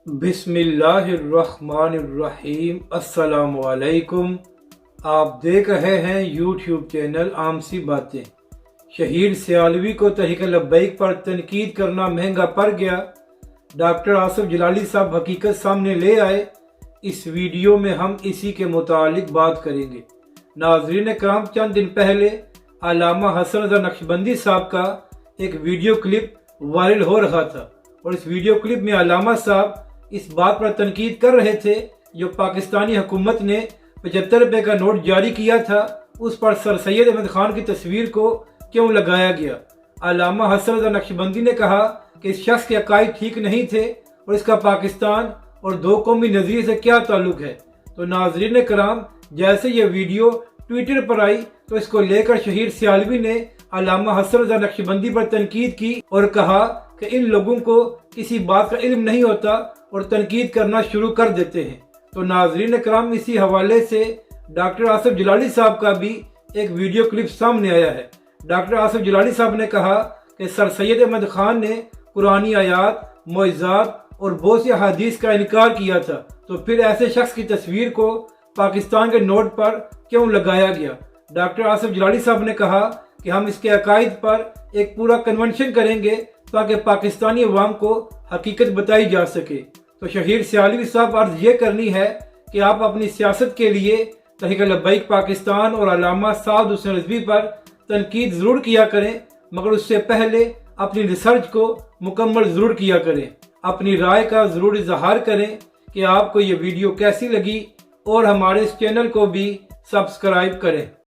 بسم اللہ الرحمن الرحیم۔ السلام علیکم۔ آپ دیکھ رہے ہیں یوٹیوب چینل عام سی باتیں۔ شہید سیالوی کو تحریک لبیک پر تنقید کرنا مہنگا پڑ گیا، ڈاکٹر آصف جلالی صاحب حقیقت سامنے لے آئے۔ اس ویڈیو میں ہم اسی کے متعلق بات کریں گے۔ ناظرین کرام، چند دن پہلے علامہ حسن رضا نقشبندی صاحب کا ایک ویڈیو کلپ وائرل ہو رہا تھا، اور اس ویڈیو کلپ میں علامہ صاحب اس بات پر تنقید کر رہے تھے جو پاکستانی حکومت نے 75 روپے کا نوٹ جاری کیا تھا، اس پر سر سید احمد خان کی تصویر کو کیوں لگایا گیا۔ علامہ حسن رضا نقشبندی نے کہا کہ اس شخص کے عقائد ٹھیک نہیں تھے اور اس کا پاکستان اور دو قومی نظریے سے کیا تعلق ہے۔ تو ناظرین کرام، جیسے یہ ویڈیو ٹویٹر پر آئی تو اس کو لے کر شہید سیالوی نے علامہ حسن رضا نقشبندی پر تنقید کی اور کہا کہ ان لوگوں کو کسی بات کا علم نہیں ہوتا اور تنقید کرنا شروع کر دیتے ہیں۔ تو ناظرین کرام، اسی حوالے سے ڈاکٹر آصف جلالی صاحب کا بھی ایک ویڈیو کلپ سامنے آیا ہے۔ ڈاکٹر آصف جلالی صاحب نے کہا کہ سر سید احمد خان نے قرآنی آیات، معجزات اور بہت سی احادیث کا انکار کیا تھا، تو پھر ایسے شخص کی تصویر کو پاکستان کے نوٹ پر کیوں لگایا گیا۔ ڈاکٹر آصف جلالی صاحب نے کہا کہ ہم اس کے عقائد پر ایک پورا کنونشن کریں گے تاکہ پاکستانی عوام کو حقیقت بتائی جا سکے۔ تو شہید سیالوی صاحب، عرض یہ کرنی ہے کہ آپ اپنی سیاست کے لیے تحریک لبیک پاکستان اور علامہ سعد حسین رضوی پر تنقید ضرور کیا کریں، مگر اس سے پہلے اپنی ریسرچ کو مکمل ضرور کیا کریں۔ اپنی رائے کا ضرور اظہار کریں کہ آپ کو یہ ویڈیو کیسی لگی، اور ہمارے اس چینل کو بھی سبسکرائب کریں۔